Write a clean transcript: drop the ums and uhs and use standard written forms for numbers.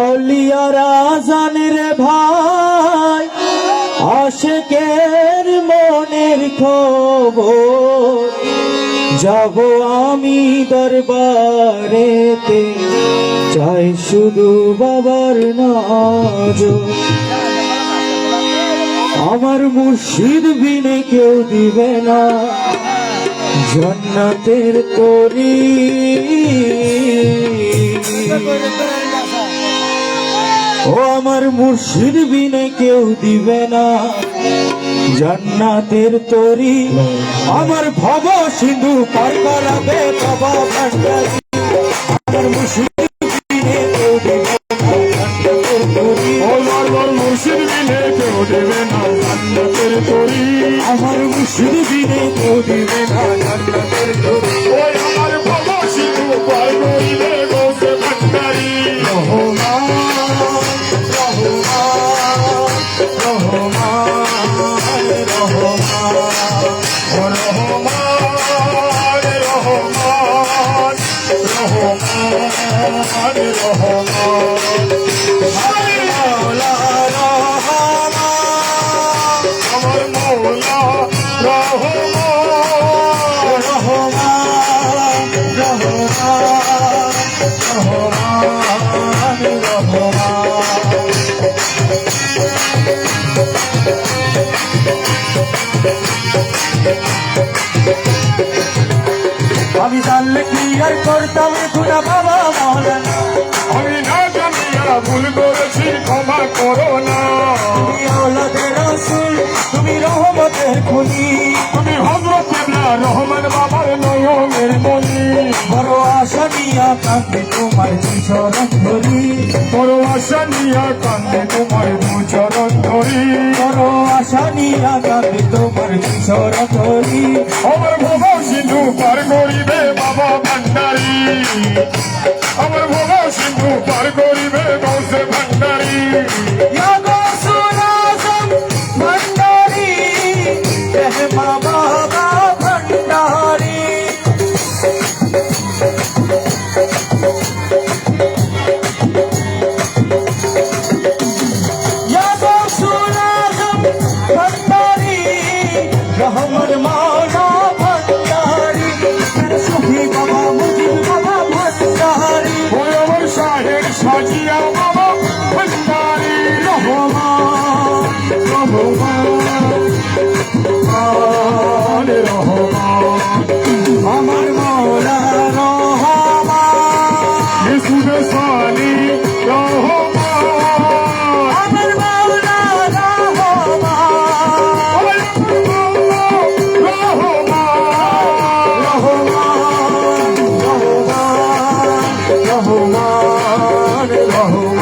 অলিয়ারা জানে রে ভাই আশেকের মনের খবর, যাব আমি দরবারেতে, চাই শুধু বাবার নজর। আমার মুর্শিদ বিনে কেউ দিবে না জান্নাতের তরি। ও আমার মুর্শিদ বিনে কেউ দিবে না জান্নাতের তরি। আমার ভব সিন্ধু পার করাবে বাবা ভান্ডারী। আমার মুর্শিদ বিনে কেউ দিবে না জান্নাতের তরি। আমার মুর্শিদ বিনে কেউ দেবে না জান্নাতের তরি। আমার মুর্শিদ বিনে কেউ দিবে না জান্নাতের তরি। ওই আমার বাবা সিধু পার করিলে গৌসে ভান্ডারী। রহমান রহমান রহমান রহমান ও রহমান রহমান রহমান রহমান। মৌলা রহমান আমার মৌলা রহমান রহমান রহমান রহমান। আমি জানলে কি আর করতাম গুনা বাবা মৌলানা। আমি না জানিয়া ভুল করেছি ক্ষমা করো না। তুমি আওলাদে রাসূল, তুমি রহমতের খনি। তুমি হযরত ইবনে রহমান বাবার নয়নের মনি। বড় আশা নিয়া কাঁদে তোমার চরণ ধরি। বড় আশা নিয়া কান্দে তোমার চরণ ধরি। বড় আশা নিয়া কাঁদে তোমার চরণ ধরি। আমার ভবা সিন্ধু পার করিবে বাবা ভান্ডারী। আমার ভবা সিন্ধু পার করিবে গৌসে ভান্ডারী। ইয়া গৌসুল আজম ভান্ডারী, রহমা বাবা ভান্ডারী। ইয়া গৌসুল আজম ভান্ডারী, রহমান মাওলা ভান্ডারী। সুফি বাবা মুজিব বাবা ভান্ডারী। ওই আমার শাহের সাজিয়া বাবা ভান্ডারী। রহমান রহমান রহমান আমার মৌলা রহমান। ইসুদে সালি রহমান। আমার মৌলা রহমান। রহমান রহমান রহমান রহমান।